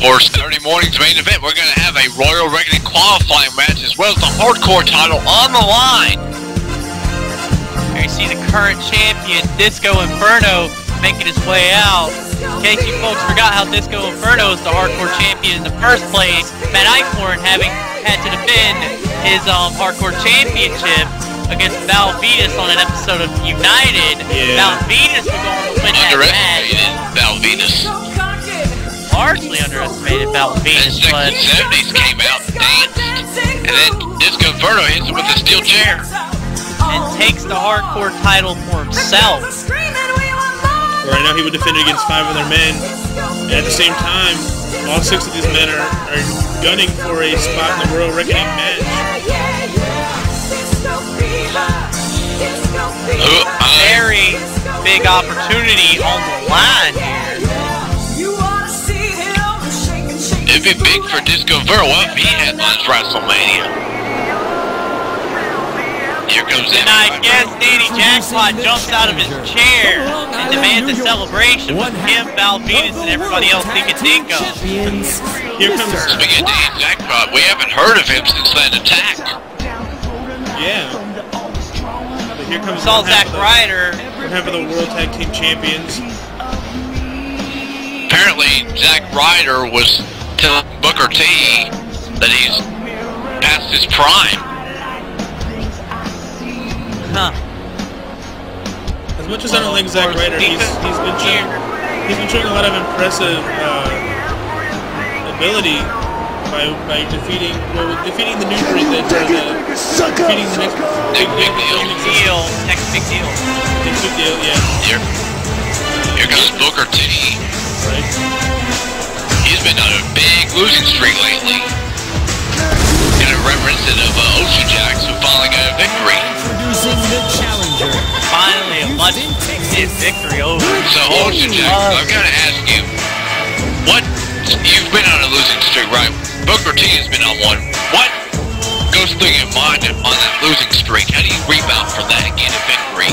For Saturday morning's main event, we're going to have a Royal Reckoning qualifying match as well as the hardcore title on the line. Here you see the current champion, Disco Inferno, making his way out. In case you folks forgot how Disco Inferno is the hardcore champion in the first place, Matt Eichhorn having had to defend his hardcore championship against Val Venus on an episode of United. Yeah. Val Venus will go on to win that match. Val Venus. Largely underestimated Val Venus, but 70s came out and danced, and then Disco Inferno hits him with a steel chair and takes the hardcore title for himself. Right now he would defend against 5 other men, and at the same time, all 6 of these men are gunning for a spot in the Royal Reckoning match. Very big opportunity on the line here. It'd be big for Disco Inferno. What if he headlines WrestleMania? Here comes And I guess Danny Jackpot jumps out of his chair and demands a celebration with him, Val Venus, and everybody else he can think of. Here comes. Speaking of Danny Jackpot, we haven't heard of him since that attack. Yeah. But here comes. Saw Zack Ryder. What happened to the World Tag Team Champions? Apparently, Zack Ryder was telling Booker T that he's past his prime. Huh. As much as I don't like Zack Ryder, he's been showing a lot of impressive ability by defeating the new breed that defeating the next big deal. Next big deal. Next big deal, yeah. Here comes Booker T. Right. He's been on a big losing streak lately. Kind of reminiscent of Ocean Jacks who finally got a victory. Introducing the challenger. Finally, a much-needed victory over. So Ocean Jacks, I've got to ask you, you've been on a losing streak, right? Booker T has been on one. What goes through your mind on that losing streak? How do you rebound from that and get a victory?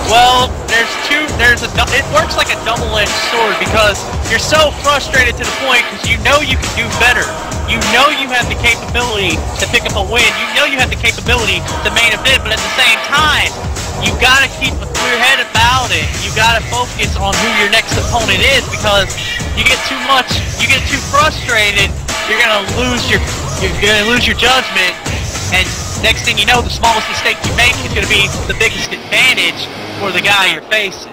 Well, it works like a double-edged sword because you're so frustrated to the point because you know you can do better. You know you have the capability to pick up a win. You know you have the capability to main event, but at the same time, you gotta keep a clear head about it. You gotta focus on who your next opponent is because you get too frustrated, you're gonna lose your judgment, and next thing you know, the smallest mistake you make is gonna be the biggest advantage for the guy you're facing.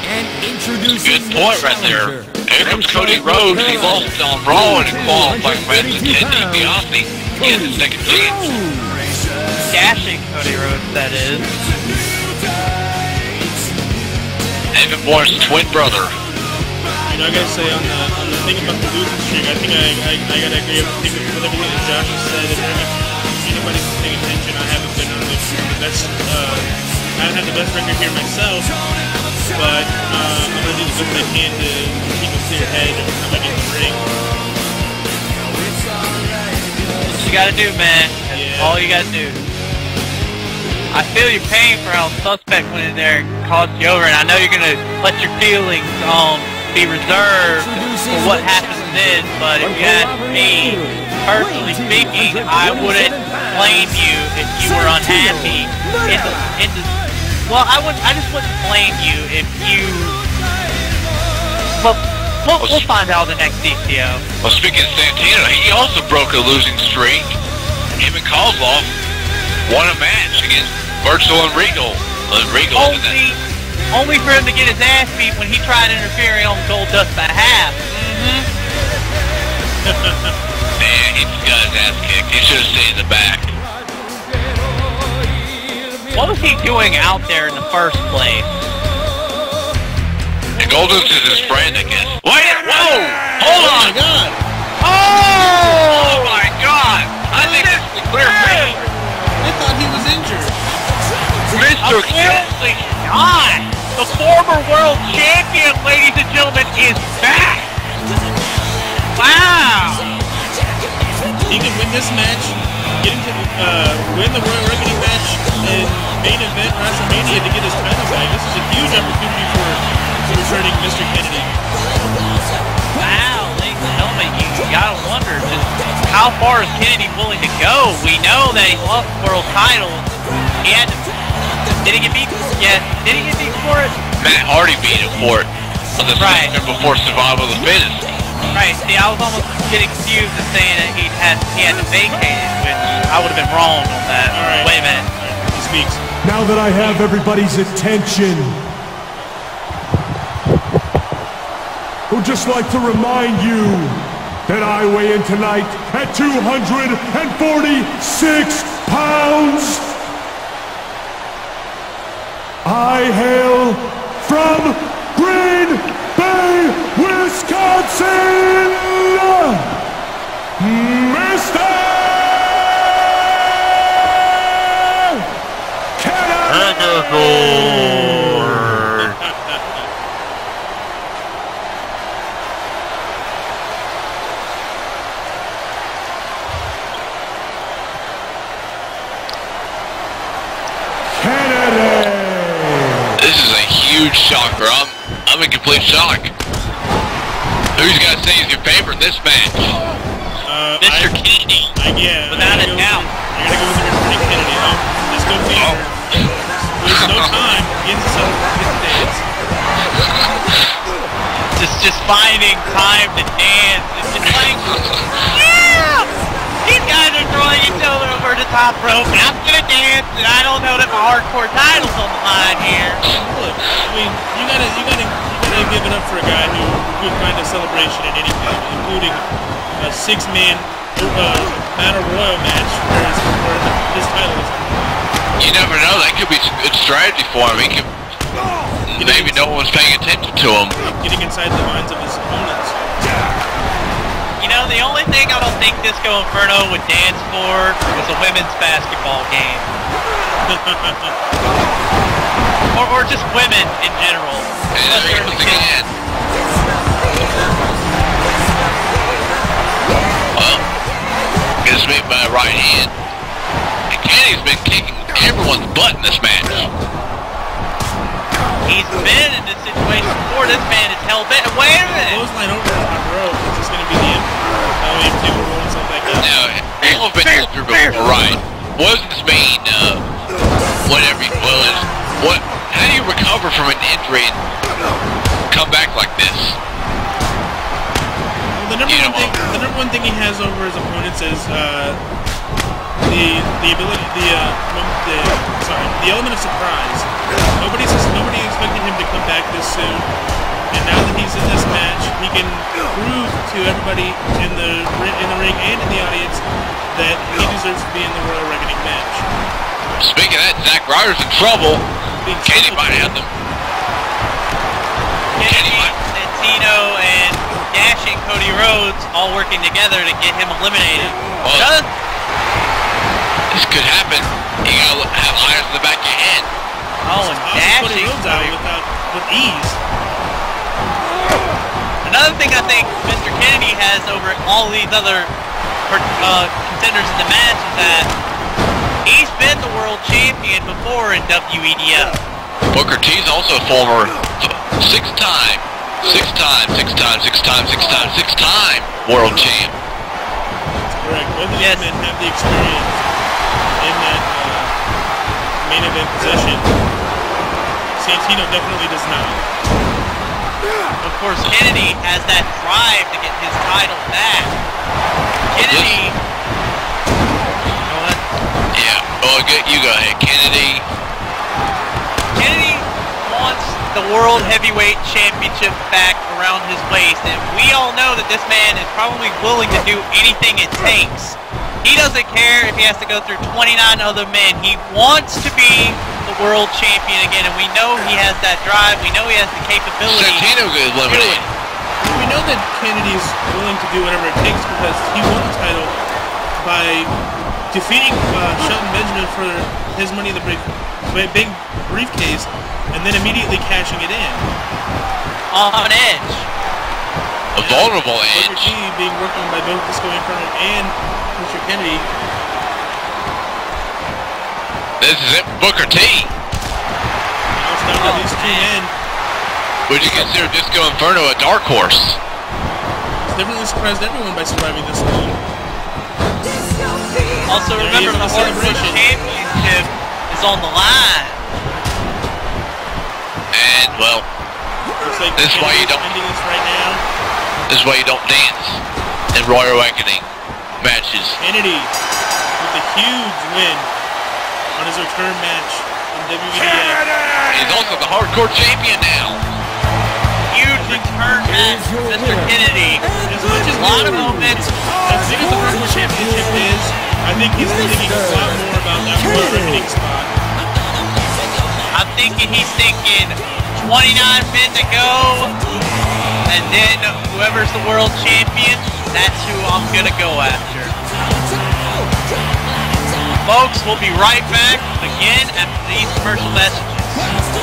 And introducing Good point right there. Here comes Cody Rhodes. He lost on Raw in a qualifying match with Ted DiBiase. He has his second chance. Dashing Cody Rhodes, that is. Evan Moore's twin brother. You know, I gotta say on the thing about the losing streak, I think I gotta agree with everything that Josh has said. If anybody's paying attention, I haven't been on the best. I don't have the best record here myself, but I'm gonna do the best I can to keep a clear head every time I get in the ring. That's what you gotta do, man. That's all you gotta do. I feel your pain for how Suspect went in there and caused you over, and I know you're gonna let your feelings be reserved for what happens then, but if you ask me, personally speaking, I wouldn't blame you if you were unhappy well, I just wouldn't blame you if you... Well, we'll find out the next DCO. Well, speaking of Santino, he also broke a losing streak. Him and Kozlov won a match against Virgil and Regal. Only for him to get his ass beat when he tried interfering on Goldust by half. Man, he just got his ass kicked. He should have stayed in the back. What was he doing out there in the first place? And Goldust is his friend, I guess. Wait! Whoa! Hold on! Oh my God! Oh my God! I think this is clear me. I thought he was injured. Mr. Apparently not! The former world champion, ladies and gentlemen, is back! Wow! He can win this match, get into win the Royal Reckoning match, and main event WrestleMania to get his title back. This is a huge opportunity for returning Mr. Kennedy. Wow! gotta wonder just how far is Kennedy willing to go? We know that he lost the world title. He had to, did he get beat? Yeah, did he get beat for it? Matt Hardy beat him for it on the Right. second before Survival of the Fittest. Right. See, I was almost getting confused and saying that he had to vacate it, which I would have been wrong on that. All right. Wait a minute. He speaks. Now that I have everybody's attention, I would just like to remind you that I weigh in tonight at 246 pounds. I hail from Green Bay, Wisconsin, Mr. This is a huge shocker. I'm in complete shock. Who's got to say is your favorite in this match? Mr. Kennedy. Yeah. Without a doubt. You're gonna go with Mr. Kennedy. Let's go fever. There's no time. Get to dance. Just finding time to dance. It's just like, yeah! These guys are throwing each other over the top rope, and I'm gonna dance, and I don't know that my hardcore title's on the line here. Look, I mean, you gotta give it up for a guy who could find a celebration in anything, including a 6-man battle royal match where his title is. You never know. That could be some good strategy for him. He could, maybe no one's paying attention to him. Getting inside the minds of his opponents. You know, the only thing I don't think Disco Inferno would dance for was a women's basketball game. or just women in general. And there he goes again. Well, gets me by the right hand. And Kenny's been kicking everyone's butt in this match. He's been in this situation before. This man is hell-bent. Wait a minute! Clothesline over on rope. Is this going to be the end? We have 2 or something like that. Now, people have been injured before, right? What does this mean? Whatever you what? How do you recover from an injury and come back like this? Well, the number one thing he has over his opponents is the ability, the element of surprise. Nobody expected him to come back this soon, and now that he's in this match, he can prove to everybody in the ring and in the audience that he deserves to be in the Royal Reckoning match. Speaking of that, Zack Ryder's in trouble. Kenny might have them. Kennedy, Santino, and Dashing Cody Rhodes all working together to get him eliminated. Well, this could happen. You gotta have eyes in the back of your head. Oh, and Dashing Rhodes out with ease. Another thing I think Mr. Kennedy has over all these other contenders in the match is that he's been the world champion before in WEDF. Booker T's also a former 6-time world champ. That's correct. Both of these men have the experience in that main event position. Santino definitely does not. Of course, Kennedy has that drive to get his title back. Kennedy... You go ahead, Kennedy. Kennedy wants the World Heavyweight Championship back around his waist, and we all know that this man is probably willing to do anything it takes. He doesn't care if he has to go through 29 other men. He wants to be the world champion again, and we know he has that drive. We know he has the capability. Santino is eliminated. We know that Kennedy is willing to do whatever it takes because he won the title by defeating Shelton Benjamin for his Money in the big briefcase, and then immediately cashing it in. On Edge. A vulnerable Edge. Booker T being worked on by both Disco Inferno and Mr. Kennedy. This is it, Booker T. Now it's down to these 2 men. Would you consider Disco Inferno a dark horse? definitely surprised everyone by surviving this long. Also, remember the Hardcore Championship is on the line. And well, Looks like this is why you don't. ending this right now. This is why you don't dance in Royal Awakening matches. Kennedy with a huge win on his return match in WEDF. He's also the Hardcore Champion now. Huge return match for Mr. Kennedy. As much as A lot of moments. as big as the Hardcore Championship is, I think he's thinking a lot more about that Royal Awakening spot. I'm thinking he's thinking 29 men to go, and then whoever's the world champion, that's who I'm gonna go after. Folks, we'll be right back again after these commercial messages.